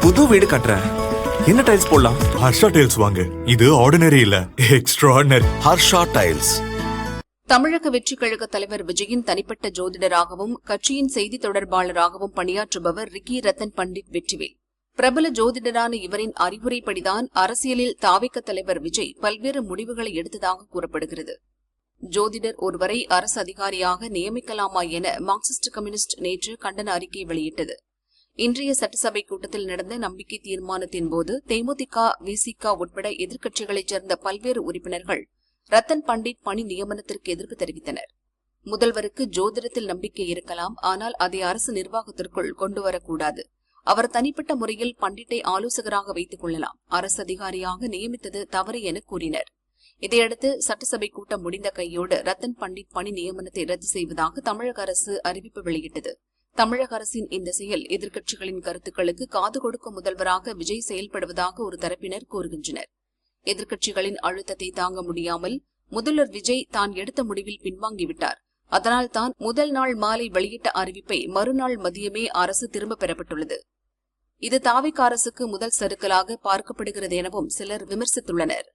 புது வீடு கட்டுறேன். என்ன டைல்ஸ் போடலாம்? ஹர்ஷா டைல்ஸ் வாங்க. இது ஆர்டினரி இல்ல, எக்ஸ்ட்ராஆர்டினரி. ஹர்ஷா டைல்ஸ். தமிழக வெற்றிக் கழக தலைவர் விஜயின் தனிப்பட்ட ஜோதிடராகவும் கட்சியின் செய்தி தொடர்பாளராகவும் பணியாற்றுபவர் ரிக்கி ரத்தன் பண்டிட் வெற்றிவேல். பிரபல ஜோதிடரான இவரின் அறிவுரைப்படிதான் அரசியலில் தாவேக தலைவர் விஜய் பல்வேறு முடிவுகளை எடுத்ததாக கூறப்படுகிறது. ஜோதிடர் ஒருவரை அரசு அதிகாரியாக நியமிக்கலாமா என மார்க்சிஸ்ட் கம்யூனிஸ்ட் நேற்று கண்டன அறிக்கை வெளியிட்டது. இன்றைய சட்டசபை கூட்டத்தில் நடந்த நம்பிக்கை தீர்மானத்தின்போது தேமுதிக, விசிக உட்பட எதிர்க்கட்சிகளைச் சேர்ந்த பல்வேறு உறுப்பினர்கள் ரத்தன் பண்டிட் பணி நியமனத்திற்கு எதிர்ப்பு தெரிவித்தனர். முதல்வருக்கு ஜோதிடத்தில் நம்பிக்கை இருக்கலாம், ஆனால் அதை அரசு நிர்வாகத்திற்குள் கொண்டுவரக்கூடாது. அவர் தனிப்பட்ட முறையில் பண்டிட்டை ஆலோசகராக வைத்துக் கொள்ளலாம். அரசு அதிகாரியாக நியமித்தது தவறு என கூறினர். இதையடுத்து சட்டசபை கூட்டம் முடிந்த கையோடு ரத்தன் பண்டிட் பணி நியமனத்தை ரத்து செய்வதாக தமிழக அரசு அறிவிப்பு வெளியிட்டது. தமிழக அரசின் இந்த செயல் எதிர்க்கட்சிகளின் கருத்துக்களுக்கு காது கொடுக்கும் முதல்வராக விஜய் செயல்படுவதாக ஒரு தரப்பினர் கூறுகின்றனர். எதிர்க்கட்சிகளின் அழுத்தத்தை தாங்க முடியாமல் முதல்வர் விஜய் தான் எடுத்த முடிவில் பின்வாங்கிவிட்டார். அதனால் தான் முதல் நாள் மாலை வெளியிட்ட அறிவிப்பை மறுநாள் மதியமே அரசு திரும்பப் பெறப்பட்டுள்ளது. இது தாவேக அரசுக்கு முதல் சறுக்கலாக பார்க்கப்படுகிறது எனவும் சிலர் விமர்சித்துள்ளனர்.